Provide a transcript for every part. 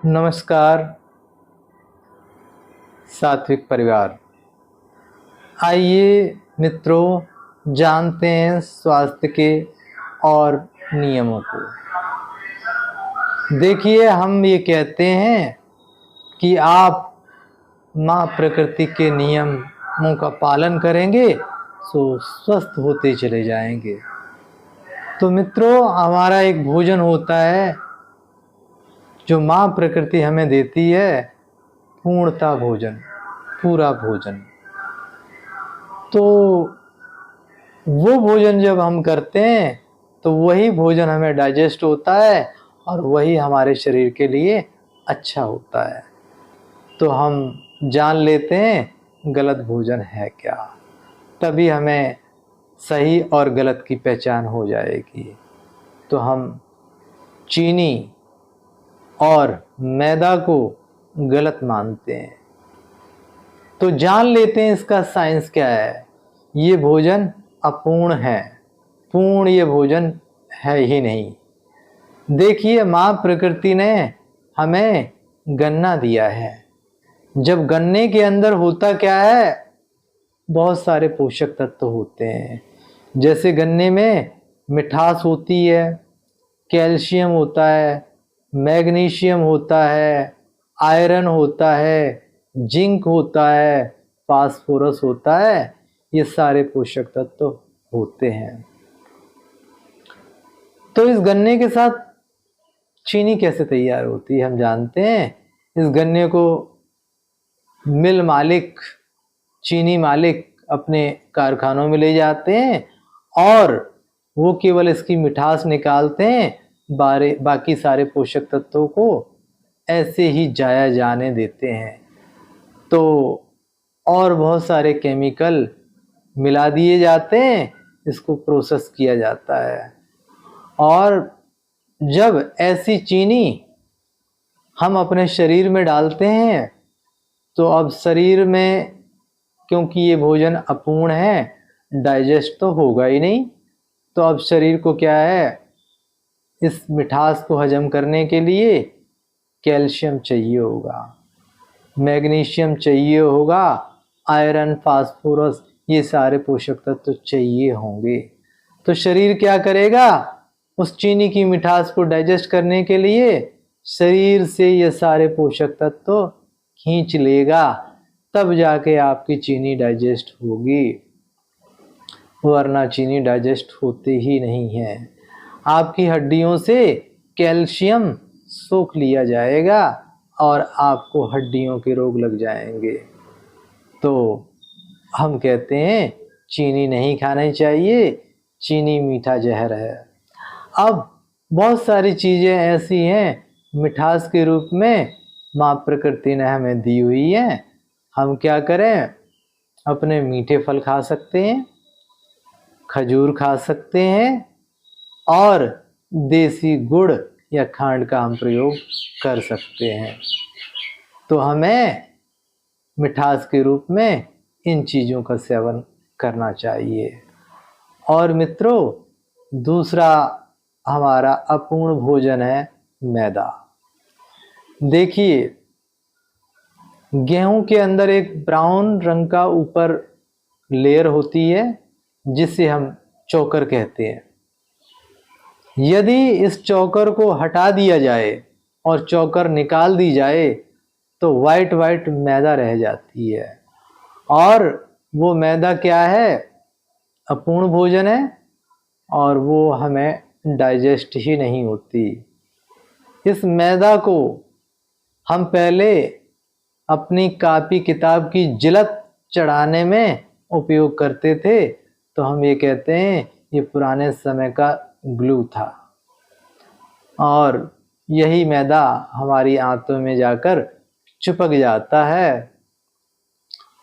नमस्कार सात्विक परिवार। आइए मित्रों, जानते हैं स्वास्थ्य के और नियमों को। देखिए, हम ये कहते हैं कि आप माँ प्रकृति के नियमों का पालन करेंगे तो स्वस्थ होते चले जाएंगे। तो मित्रों, हमारा एक भोजन होता है जो माँ प्रकृति हमें देती है, पूर्णता भोजन, पूरा भोजन। तो वो भोजन जब हम करते हैं तो वही भोजन हमें डाइजेस्ट होता है और वही हमारे शरीर के लिए अच्छा होता है। तो हम जान लेते हैं गलत भोजन है क्या, तभी हमें सही और गलत की पहचान हो जाएगी। तो हम चीनी और मैदा को गलत मानते हैं। तो जान लेते हैं इसका साइंस क्या है। ये भोजन अपूर्ण है, पूर्ण ये भोजन है ही नहीं। देखिए, माँ प्रकृति ने हमें गन्ना दिया है। जब गन्ने के अंदर होता क्या है, बहुत सारे पोषक तत्व होते हैं। जैसे गन्ने में मिठास होती है, कैल्शियम होता है, मैग्नीशियम होता है, आयरन होता है, जिंक होता है, फास्फोरस होता है। ये सारे पोषक तत्व होते हैं। तो इस गन्ने के साथ चीनी कैसे तैयार होती है हम जानते हैं। इस गन्ने को मिल मालिक, चीनी मालिक अपने कारखानों में ले जाते हैं और वो केवल इसकी मिठास निकालते हैं, बाकी सारे पोषक तत्वों को ऐसे ही जाया जाने देते हैं। तो और बहुत सारे केमिकल मिला दिए जाते हैं, इसको प्रोसेस किया जाता है। और जब ऐसी चीनी हम अपने शरीर में डालते हैं तो अब शरीर में, क्योंकि ये भोजन अपूर्ण है, डाइजेस्ट तो होगा ही नहीं। तो अब शरीर को क्या है, इस मिठास को हजम करने के लिए कैल्शियम चाहिए होगा, मैग्नीशियम चाहिए होगा, आयरन, फास्फोरस, ये सारे पोषक तत्व चाहिए होंगे। तो शरीर क्या करेगा, उस चीनी की मिठास को डाइजेस्ट करने के लिए शरीर से ये सारे पोषक तत्व खींच लेगा, तब जाके आपकी चीनी डाइजेस्ट होगी, वरना चीनी डाइजेस्ट होती ही नहीं है। आपकी हड्डियों से कैल्शियम सोख लिया जाएगा और आपको हड्डियों के रोग लग जाएंगे। तो हम कहते हैं चीनी नहीं खानी चाहिए, चीनी मीठा जहर है। अब बहुत सारी चीज़ें ऐसी हैं मिठास के रूप में माँ प्रकृति ने हमें दी हुई हैं। हम क्या करें, अपने मीठे फल खा सकते हैं, खजूर खा सकते हैं और देसी गुड़ या खांड का हम प्रयोग कर सकते हैं। तो हमें मिठास के रूप में इन चीज़ों का सेवन करना चाहिए। और मित्रों, दूसरा हमारा अपूर्ण भोजन है मैदा। देखिए, गेहूं के अंदर एक ब्राउन रंग का ऊपर लेयर होती है जिसे हम चोकर कहते हैं। यदि इस चोकर को हटा दिया जाए और चोकर निकाल दी जाए तो वाइट वाइट मैदा रह जाती है, और वो मैदा क्या है, अपूर्ण भोजन है और वो हमें डाइजेस्ट ही नहीं होती। इस मैदा को हम पहले अपनी कापी किताब की जिलत चढ़ाने में उपयोग करते थे, तो हम ये कहते हैं ये पुराने समय का ग्लू था, और यही मैदा हमारी आंतों में जाकर चिपक जाता है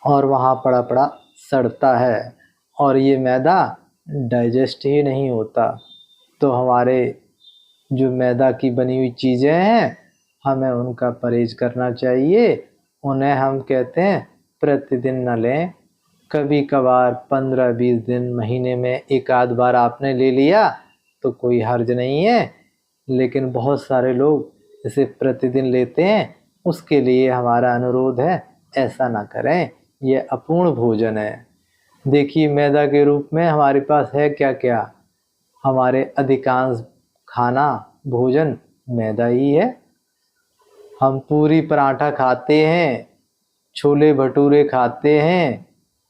और वहाँ पड़ा पड़ा सड़ता है, और ये मैदा डाइजेस्ट ही नहीं होता। तो हमारे जो मैदा की बनी हुई चीज़ें हैं, हमें उनका परहेज करना चाहिए। उन्हें हम कहते हैं प्रतिदिन न लें, कभी कभार 15-20 दिन, महीने में एक आध बार आपने ले लिया तो कोई हर्ज नहीं है। लेकिन बहुत सारे लोग इसे प्रतिदिन लेते हैं, उसके लिए हमारा अनुरोध है ऐसा ना करें, यह अपूर्ण भोजन है। देखिए मैदा के रूप में हमारे पास है क्या क्या, हमारे अधिकांश खाना भोजन मैदा ही है। हम पूरी पराठा खाते हैं, छोले भटूरे खाते हैं,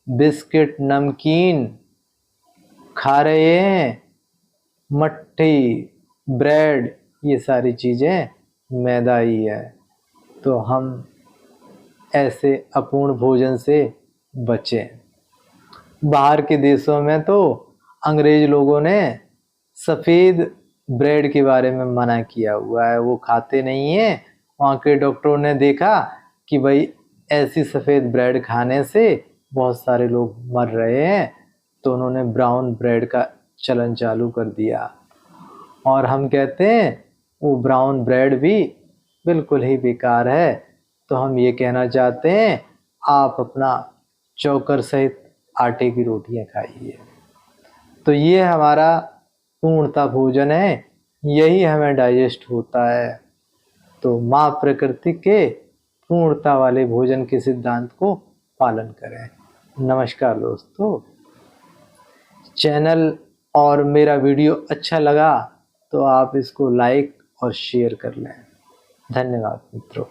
बिस्किट नमकीन खा रहे हैं, मट्ठी ब्रेड, ये सारी चीज़ें मैदा ही है। तो हम ऐसे अपूर्ण भोजन से बचें। बाहर के देशों में तो अंग्रेज लोगों ने सफ़ेद ब्रेड के बारे में मना किया हुआ है, वो खाते नहीं हैं। वहाँ के डॉक्टरों ने देखा कि भाई ऐसी सफ़ेद ब्रेड खाने से बहुत सारे लोग मर रहे हैं, तो उन्होंने ब्राउन ब्रेड का चलन चालू कर दिया। और हम कहते हैं वो ब्राउन ब्रेड भी बिल्कुल ही बेकार है। तो हम ये कहना चाहते हैं आप अपना चोकर सहित आटे की रोटियां खाइए। तो ये हमारा पूर्णता भोजन है, यही हमें डाइजेस्ट होता है। तो माँ प्रकृति के पूर्णता वाले भोजन के सिद्धांत को पालन करें। नमस्कार दोस्तों, चैनल और मेरा वीडियो अच्छा लगा तो आप इसको लाइक और शेयर कर लें। धन्यवाद मित्रों।